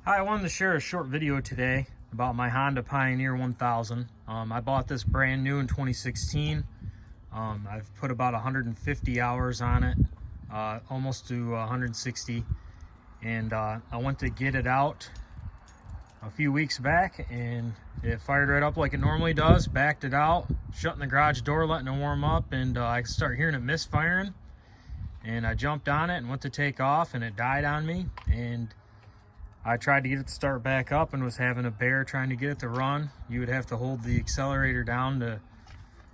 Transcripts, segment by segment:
Hi, I wanted to share a short video today about my Honda Pioneer 1000. I bought this brand new in 2016. I've put about 150 hours on it, almost to 160. And I went to get it out a few weeks back and it fired right up like it normally does. Backed it out, shutting the garage door, letting it warm up, and I start hearing it misfiring. And I jumped on it and went to take off and it died on me. And I tried to get it to start back up and was having a bear trying to get it to run. You would have to hold the accelerator down to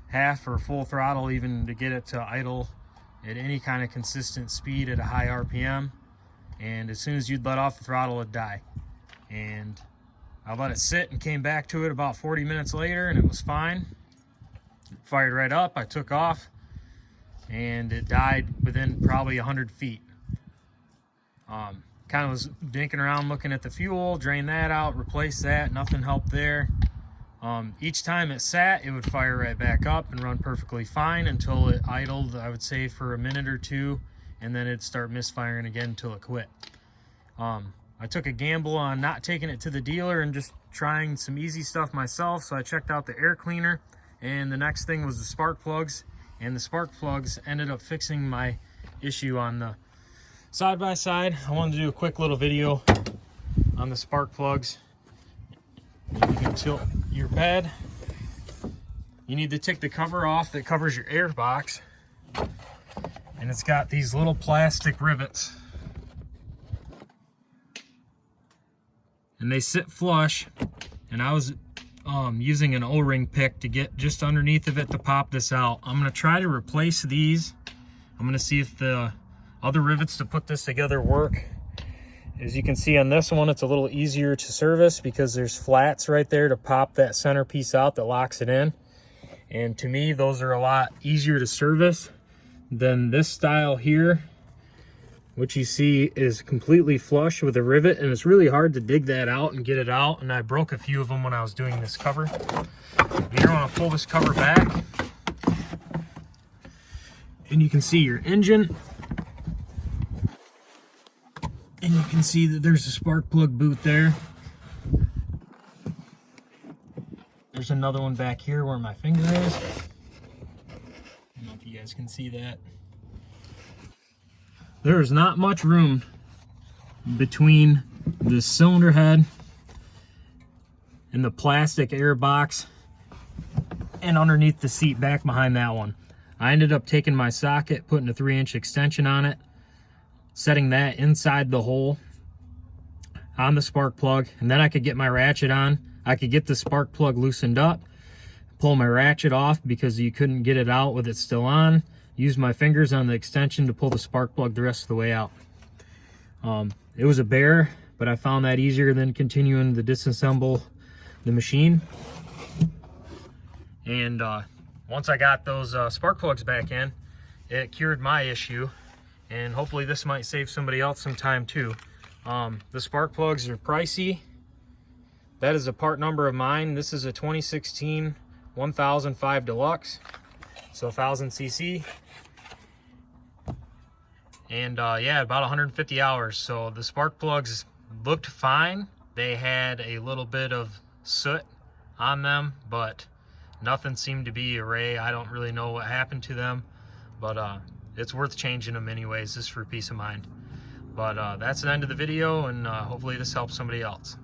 half or full throttle even to get it to idle at any kind of consistent speed at a high RPM. And as soon as you'd let off the throttle, it'd die. And I let it sit and came back to it about 40 minutes later and it was fine. It fired right up, I took off, and it died within probably 100 feet. Kind of was dinking around looking at the fuel, drain that out, replace that, nothing helped there. Each time it sat, it would fire right back up and run perfectly fine until it idled, I would say, for a minute or two, and then it'd start misfiring again until it quit. I took a gamble on not taking it to the dealer and just trying some easy stuff myself, so I checked out the air cleaner, and the next thing was the spark plugs, and the spark plugs ended up fixing my issue on the side-by-side. I wanted to do a quick little video on the spark plugs. You can tilt your bed. You need to take the cover off that covers your air box, and it's got these little plastic rivets, and they sit flush, and I was using an O-ring pick to get just underneath of it to pop this out. I'm going to try to replace these. I'm going to see if the other rivets to put this together work. As you can see on this one, it's a little easier to service because there's flats right there to pop that center piece out that locks it in. And to me, those are a lot easier to service than this style here, which you see is completely flush with a rivet, and it's really hard to dig that out and get it out. And I broke a few of them when I was doing this cover. You're gonna pull this cover back, and you can see your engine. And you can see that there's a spark plug boot there. There's another one back here where my finger is. I don't know if you guys can see that. There's not much room between the cylinder head and the plastic air box and underneath the seat back behind that one. I ended up taking my socket, putting a 3-inch extension on it, setting that inside the hole on the spark plug, and then I could get my ratchet on. I could get the spark plug loosened up, pull my ratchet off because you couldn't get it out with it still on, use my fingers on the extension to pull the spark plug the rest of the way out. It was a bear, but I found that easier than continuing to disassemble the machine. And once I got those spark plugs back in, it cured my issue. And hopefully this might save somebody else some time too. The spark plugs are pricey. That is a part number of mine. This is a 2016 1005 Deluxe, so 1000 cc. And yeah, about 150 hours. So the spark plugs looked fine. They had a little bit of soot on them, but nothing seemed to be array. I don't really know what happened to them, but it's worth changing them anyways, just for peace of mind. But that's the end of the video, and hopefully this helps somebody else.